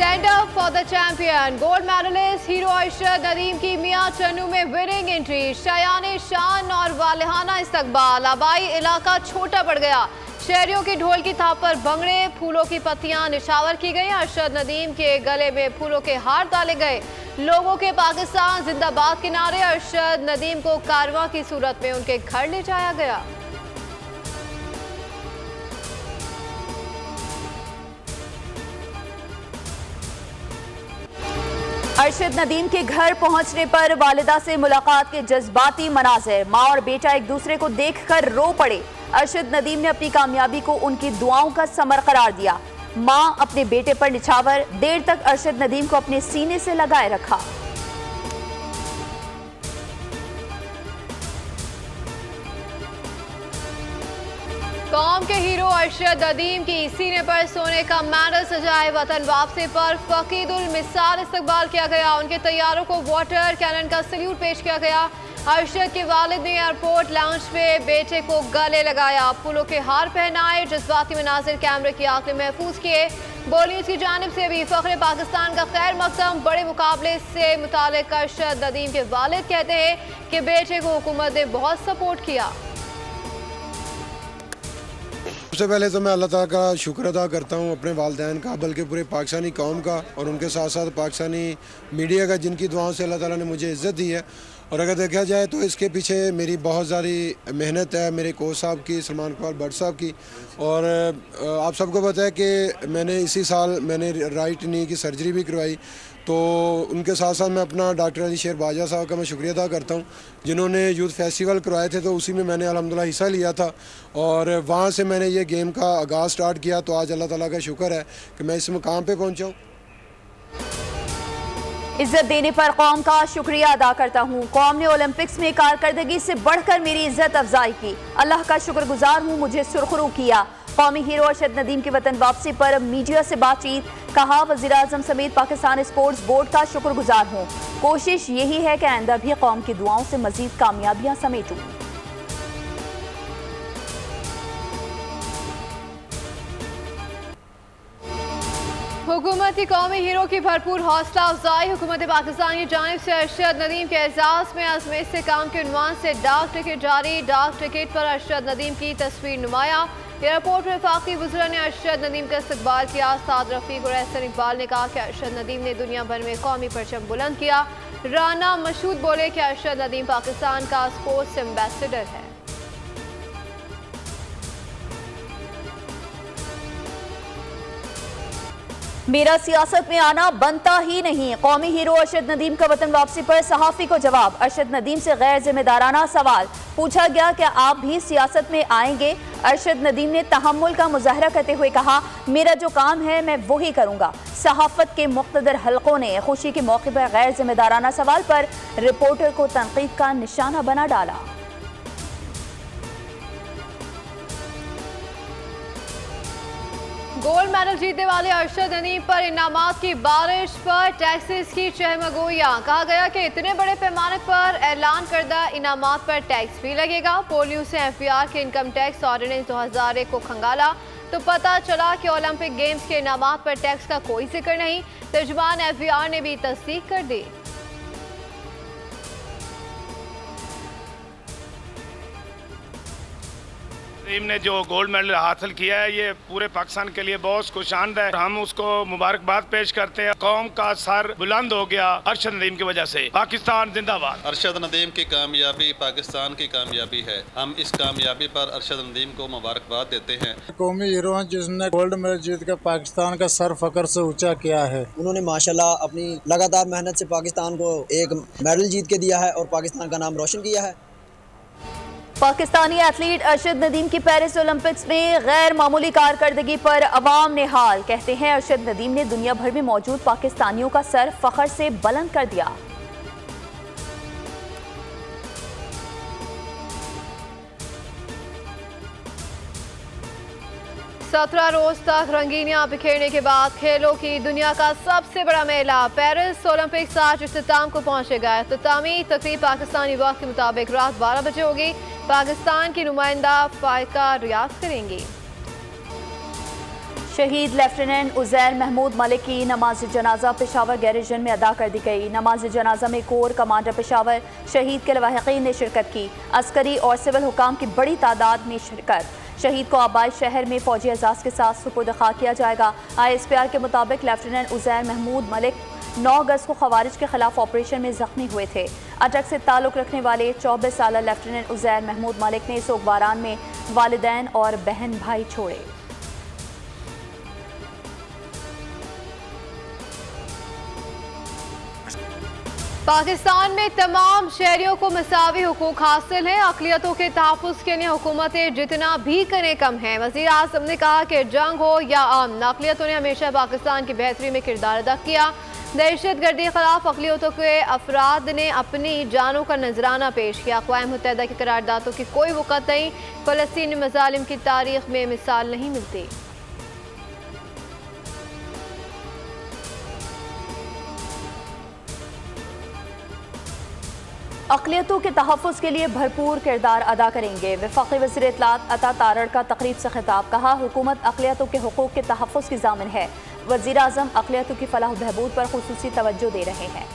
Stand up for the champion. Gold medalist hero Arshad Nadeem की मियां चन्नू में winning entry. Shayan शान और वालिहाना इस्तकबाल। आबाई इलाका छोटा पड़ गया। शहरियों की ढोल की थाप पर भंगड़े, फूलों की पत्तियां निछावर की गई। अरशद नदीम के गले में फूलों के हार डाले गए। लोगों के पाकिस्तान जिंदाबाद के नारे। अरशद नदीम को कारवां की सूरत में उनके घर ले जाया गया। अरशद नदीम के घर पहुंचने पर वालिदा से मुलाकात के जज्बाती मनाज़िर। माँ और बेटा एक दूसरे को देखकर रो पड़े। अरशद नदीम ने अपनी कामयाबी को उनकी दुआओं का समर करार दिया। माँ अपने बेटे पर निछावर, देर तक अरशद नदीम को अपने सीने से लगाए रखा। कौम के हीरो अरशद नदीम की सीने पर सोने का मेडल सजाए। वतन वापसी पर फकीदुल मिसाल इस्तकबाल किया गया। उनके तैयारों को वाटर कैनन का सल्यूट पेश किया गया। अरशद के वालिद ने एयरपोर्ट लाउंज में बेटे को गले लगाया, फूलों के हार पहनाए। जज्बाती मनाजिर कैमरे की आंख में महफूज किए। बॉलीवुड की जानिब से भी फख्र पाकिस्तान का खैर मकदम। बड़े मुकाबले से मुतालिक अरशद नदीम के वालिद कहते हैं कि बेटे को हुकूमत ने बहुत सपोर्ट किया। सबसे पहले तो मैं अल्लाह ताला का शुक्र अदा करता हूँ, अपने वालिदैन का, बल्कि पूरे पाकिस्तानी कौम का, और उनके साथ साथ पाकिस्तानी मीडिया का, जिनकी दुआओं से अल्लाह ताला ने मुझे इज़्ज़त दी है। और अगर देखा जाए तो इसके पीछे मेरी बहुत सारी मेहनत है, मेरे कोच साहब की, सलमान इकबाल भट्ट साहब की। और आप सबको पता है कि मैंने इसी साल राइट नी की सर्जरी भी करवाई। तो उनके साथ साथ मैं अपना डॉक्टर अली शेर बाजा साहब का मैं शुक्रिया अदा करता हूँ, जिन्होंने यूथ फेस्टिवल करवाए थे, तो उसी में मैंने अल्हम्दुलिल्लाह हिस्सा लिया था और वहाँ से मैंने ये गेम का आगाज़ स्टार्ट किया। तो आज अल्लाह ताला का शुक्र है कि मैं इस मुकाम पे पहुँचा हूँ। इज्जत देने पर कौम का शुक्रिया अदा करता हूँ। कौम ने ओलंपिक्स में कारकर्दगी से बढ़कर मेरी इज्जत अफजाई की। अल्लाह का शुक्रगुजार हूँ, मुझे सुरखरू किया। कौमी हीरो अरशद नदीम की वतन वापसी पर मीडिया से बातचीत। कहा, वज़ीर आज़म समेत पाकिस्तान स्पोर्ट्स बोर्ड का शुक्रगुजार हूँ। कोशिश यही है कि आइंदा भी कौम की दुआओं से मजीद कामयाबियाँ समेटूँ। हुकूमती कौमी हीरो की भरपूर हौसला अफजाई। हुकूमत पाकिस्तान की जानिब से अरशद नदीम के एजाज़ में आजमेश से काम के उन्वान से डाक टिकट जारी। डाक टिकट पर अरशद नदीम की तस्वीर नुमाया। एयरपोर्ट में वफाकी वज़ीर ने अरशद नदीम का इस्तकबाल किया। साद रफ़ीक और एहसन इकबाल ने कहा कि अरशद नदीम ने दुनिया भर में कौमी परचम बुलंद किया। राना मशहूद बोले कि अरशद नदीम पाकिस्तान का स्पोर्ट्स एम्बेसडर है। मेरा सियासत में आना बनता ही नहीं। कौमी हीरो अरशद नदीम का वतन वापसी पर सहाफ़ी को जवाब। अरशद नदीम से गैर जिम्मेदाराना सवाल पूछा गया, क्या आप भी सियासत में आएंगे? अरशद नदीम ने तहम्मुल का मुजाहरा करते हुए कहा, मेरा जो काम है मैं वही करूंगा। सहाफ़त के मुख्तदर हलकों ने खुशी के मौके पर गैर जिम्मेदाराना सवाल पर रिपोर्टर को तनकीद का निशाना बना डाला। गोल्ड मेडल जीतने वाले अरशद नदीम पर इनामात की बारिश पर टैक्सेस की चहमगोइयां। कहा गया कि इतने बड़े पैमाने पर ऐलान करदा इनामात पर टैक्स भी लगेगा। पोलियो से एफबीआर के इनकम टैक्स ऑर्डिनेंस 2001 को खंगाला तो पता चला कि ओलंपिक गेम्स के इनामात पर टैक्स का कोई जिक्र नहीं। तर्जुमान एफबीआर ने भी तस्दीक कर दी। टीम ने जो गोल्ड मेडल हासिल किया है ये पूरे पाकिस्तान के लिए बहुत खुशामद है। हम उसको मुबारकबाद पेश करते हैं। कौम का सर बुलंद हो गया अरशद नदीम की वजह से। पाकिस्तान जिंदाबाद। अरशद नदीम की कामयाबी पाकिस्तान की कामयाबी है। हम इस कामयाबी पर अरशद नदीम को मुबारकबाद देते हैं। कौमी हीरो जिसने गोल्ड मेडल जीत कर पाकिस्तान का सर फकर से ऊंचा किया है। उन्होंने माशाल्लाह अपनी लगातार मेहनत से पाकिस्तान को एक मेडल जीत के दिया है और पाकिस्तान का नाम रोशन किया है। पाकिस्तानी एथलीट अरशद नदीम की पेरिस ओलंपिक्स में गैर मामूली कारकर्दगी पर अवाम ने हाल। कहते हैं, अरशद नदीम ने दुनिया भर में मौजूद पाकिस्तानियों का सर फख्र से बुलंद कर दिया। 17 रोज तक रंगीनियां बिखेरने के बाद खेलों की दुनिया का सबसे बड़ा मेला पेरिस ओलंपिक्स आज इख्तिताम को पहुंचेगा। इख्तितामी तकरीब पाकिस्तानी वक्त के मुताबिक रात 12 बजे होगी। पाकिस्तान की नुमाइंदा फायका रियाज करेंगी। शहीद लेफ्टिनेंट उज़ैर महमूद मलिक की नमाज जनाजा पेशावर गैरिजन में अदा कर दी गई। नमाज जनाजा में कोर कमांडर पेशावर शहीद के लवाहिकीन ने शिरकत की। अस्करी और सिविल हुकाम की बड़ी तादाद में शिरकत। शहीद को आबाई शहर में फौजी एजाज के साथ सुपुर्द खा किया जाएगा। ISPR के मुताबिक लेफ्टिनेंट उज़ैर महमूद मलिक 9 अगस्त को खवारिज के खिलाफ ऑपरेशन में जख्मी हुए थे। अटक से ताल्लुक़ रखने वाले 24 साल लेफ्टिनेंट उज़ैर महमूद मलिक ने सोगवारान में वालिदैन और बहन भाई छोड़े। पाकिस्तान में तमाम शहरियों को मसावी हुकूक हासिल हैं। अक़लियतों के तहफ़्फ़ुज़ के लिए हुकूमतें जितना भी करें कम है। वज़ीर आज़म ने कहा कि जंग हो या अमन, अक़लियतों ने हमेशा पाकिस्तान की बेहतरी में किरदार अदा किया। दहशत गर्दी के खिलाफ अक़लियतों के अफराद ने अपनी जानों का नजराना पेश किया। अक़वाम मुत्तहिदा की करारदादों की कोई वक़्त नहीं। फ़लस्तीनी मज़ालिम की तारीख में मिसाल नहीं मिलती। अक़लियतों के तहफ़्फ़ुज़ के लिए भरपूर किरदार अदा करेंगे। वफ़ाक़ी वज़ीर इत्तलात अता तारड़ का तक़रीब से खिताब। कहा, हुकूमत अक़लियतों के हुकूक़ के तहफ़्फ़ुज़ की ज़ामिन है। वज़ीर आज़म अक़लियतों की फ़लाह बहबूद पर ख़ुसूसी तवज्जो दे रहे हैं।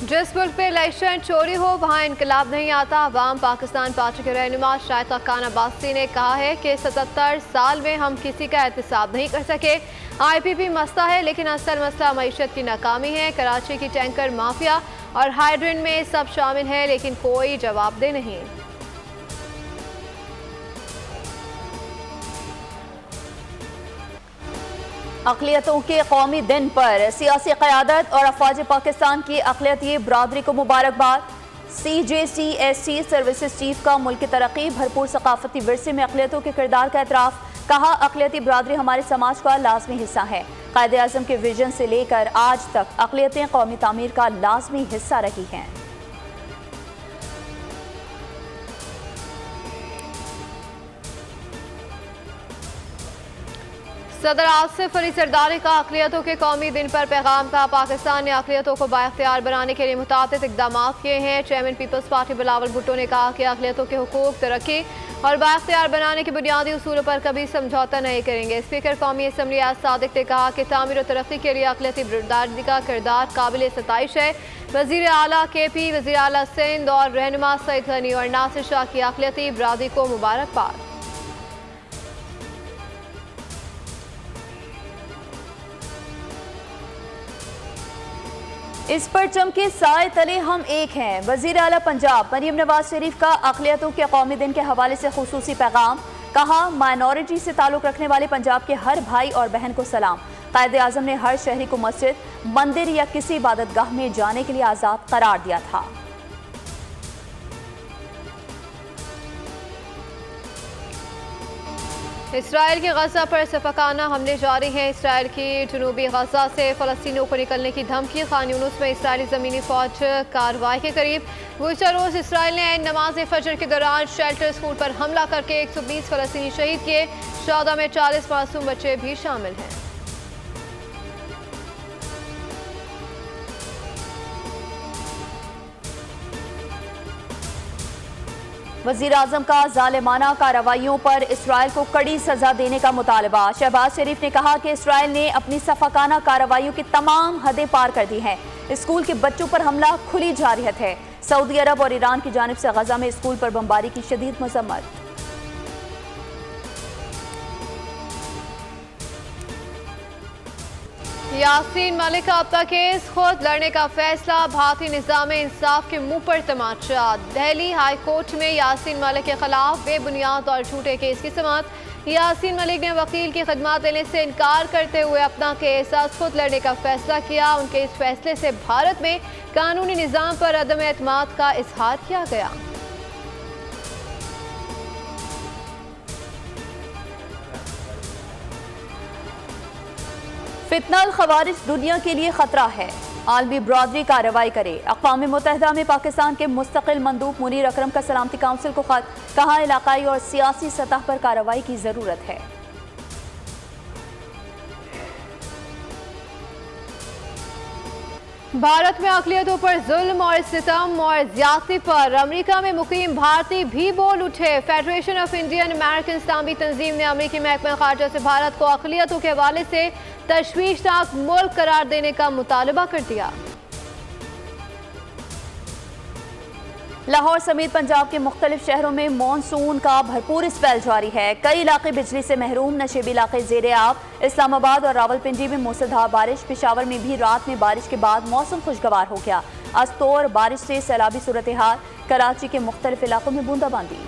जिस मुल्क में इलेक्शन चोरी हो वहाँ इनकलाब नहीं आता। अवाम पाकिस्तान पार्टी के रहनुमा शाइक़ा खान अब्बासी ने कहा है कि 77 साल में हम किसी का एहतसाब नहीं कर सके। IPP मसला है, लेकिन असल मसला मईशत की नाकामी है। कराची की टैंकर माफिया और हाइड्रेन में सब शामिल है, लेकिन कोई जवाबदेह नहीं। अक़लियतों के कौमी दिन पर सियासी क़यादत और अफवाज पाकिस्तान की अक़लियती बरादरी को मुबारकबाद। CJCSC सर्विसेज चीफ का मुल्क की तरक्की भरपूर सकाफती विरसे में अक़लियतों के किरदार का एतराफ़। कहा, अक़लियती बरादरी हमारे समाज का लाजमी हिस्सा है। क़ायद आज़म के विजन से लेकर आज तक अक़लियतें कौमी तामीर का लाजमी हिस्सा रही हैं। सदर आसिफ अली जरदारी का अक़लियतों के कौमी दिन पर पैगाम का। पाकिस्तान ने अक़लियतों को बाइख्तियार बनाने के लिए मुताबिक इक़दाम किए हैं। Chairman Peoples Party Bilawal Bhutto ने कहा कि अक़लियतों के हुकूक, तरक्की और बाइख्तियार बनाने के बुनियादी उसूलों पर कभी समझौता नहीं करेंगे। स्पीकर कौमी असम्बली आज़ सादिक ने कहा कि तामीर और तरक्की के लिए अक़लियती बरादरी का किरदार काबिल सताइश है। वज़ीर आला KP, वज़ीर आला सिंध और रहनुमा सईद गनी और नासिर शाह की अक़लियती बरादरी को मुबारकबाद। इस परचम के साए तले हम एक हैं। वज़ीर आला पंजाब मरीम नवाज शरीफ का अक़लियतों के कौमी दिन के हवाले से खुसूसी पैगाम। कहा, माइनॉरिटी से ताल्लुक़ रखने वाले पंजाब के हर भाई और बहन को सलाम। क़ायद आज़म ने हर शहरी को मस्जिद, मंदिर या किसी इबादतगाह में जाने के लिए आज़ाद करार दिया था। इसराइल के गजा पर सफकाना हमले जारी हैं। इसराइल की जनूबी गजा से फ़लस्तीनियों को निकलने की धमकी। खान यूनुस में इसराइली ज़मीनी फ़ौज कार्रवाई के करीब। गुज़श्ता रोज़ इसराइल ने नमाज फजर के दौरान शेल्टर स्कूल पर हमला करके 120 फ़लस्तीनी शहीद किए। शहदा में 40 मासूम बच्चे भी शामिल हैं। वज़ीर आज़म का ज़ालिमाना कार्रवाइयों पर इसराइल को कड़ी सज़ा देने का मुतालबा। शहबाज शरीफ ने कहा कि इसराइल ने अपनी सफ़ाकाना कार्रवाइयों की तमाम हदें पार कर दी हैं। स्कूल के बच्चों पर हमला खुली जारियत है। सऊदी अरब और ईरान की जानिब से गजा में स्कूल पर बमबारी की शदीद मज़म्मत। यासीन मलिक का अब तक केस खुद लड़ने का फैसला। भारतीय निज़ाम इंसाफ के मुंह पर तमाचा। दिल्ली हाई कोर्ट में यासीन मलिक के खिलाफ बेबुनियाद और झूठे केस की समाअत। यासीन मलिक ने वकील की खिदमत देने से इनकार करते हुए अपना केस खुद लड़ने का फैसला किया। उनके इस फैसले से भारत में कानूनी निज़ाम पर अदम एतमाद का इजहार किया गया। फितनल खवारिज दुनिया के लिए खतरा है। आलमी बरादरी कार्रवाई करे। अक़वाम मुत्तहिदा में पाकिस्तान के मुस्तकिल मंदूब मुनीर अकरम का सलामती काउंसिल को खत। कहा, इलाकाई और सियासी सतह पर कार्रवाई की जरूरत है। भारत में अक़लियतों पर जुल्म और सितम और ज्यादती पर अमेरिका में मुकीम भारतीय भी बोल उठे। फेडरेशन ऑफ इंडियन अमेरिकन इस्लामी तंजीम ने अमेरिकी महकमा खारजा से भारत को अक़लियतों के हवाले से तशवीशनाक मुल्क करार देने का मुतालबा कर दिया। लाहौर समेत पंजाब के मुख्तलिफ शहरों में मानसून का भरपूर स्पेल जारी है। कई इलाके बिजली से महरूम, नशेबी इलाके ज़ेरे आब। इस्लामाबाद और रावलपिंडी में मूसलाधार बारिश। पेशावर में भी रात में बारिश के बाद मौसम खुशगवार हो गया। अस्तोर बारिश से सैलाबी सूरत हाल। कराची के मुख्तलिफ इलाकों में बूंदाबांदी।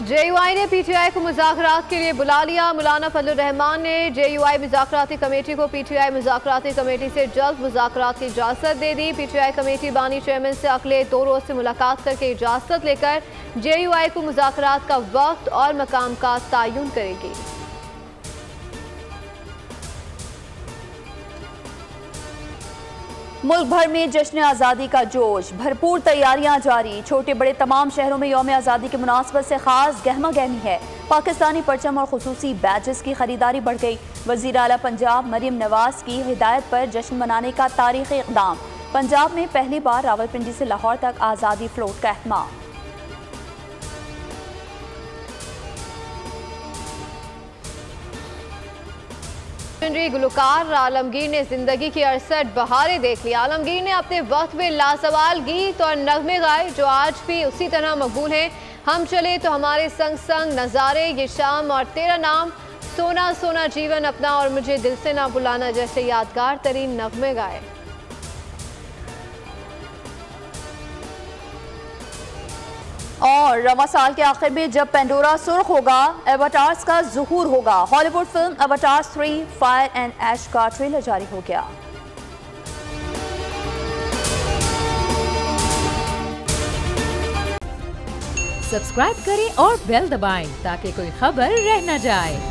JUI ने PTI को मुज़ाकरात के लिए बुला लिया। मौलाना फजलुर रहमान ने JUI मुज़ाकराती कमेटी को PTI मुज़ाकराती कमेटी से जल्द मुज़ाकरात की इजाज़त दे दी। PTI कमेटी बानी चेयरमैन से अगले 2 रोज़ से मुलाकात करके इजाज़त लेकर JUI को मुज़ाकरात का वक्त और मकाम का तयन करेगी। मुल्क भर में जश्न आज़ादी का जोश, भरपूर तैयारियां जारी। छोटे बड़े तमाम शहरों में यौम आज़ादी की मुनासबत से खास गहमा गहमी है। पाकिस्तानी परचम और खुसूसी बैजेस की खरीदारी बढ़ गई। वज़ीर आला पंजाब मरियम नवाज की हिदायत पर जश्न मनाने का तारीख़ी इक़दाम। पंजाब में पहली बार रावलपिंडी से लाहौर तक आज़ादी फ्लोट का एहतमाम। गुलकार आलमगीर ने जिंदगी की 68 बहारें देख ली। आलमगीर ने अपने वक्त में लासवाल गीत और नगमे गाए जो आज भी उसी तरह मकबूल हैं। हम चले तो हमारे संग संग, नज़ारे, ये शाम और तेरा नाम, सोना सोना जीवन अपना और मुझे दिल से ना बुलाना जैसे यादगार तरीन नगमे गाए। और रवा साल के आखिर में जब पेंडोरा सुर्ख होगा, एवाटार्स का ज़ुहूर होगा। Hollywood film Avatar 3 fire and ash का ट्रेलर जारी हो गया। सब्सक्राइब करें और बेल दबाएं ताकि कोई खबर रह न जाए।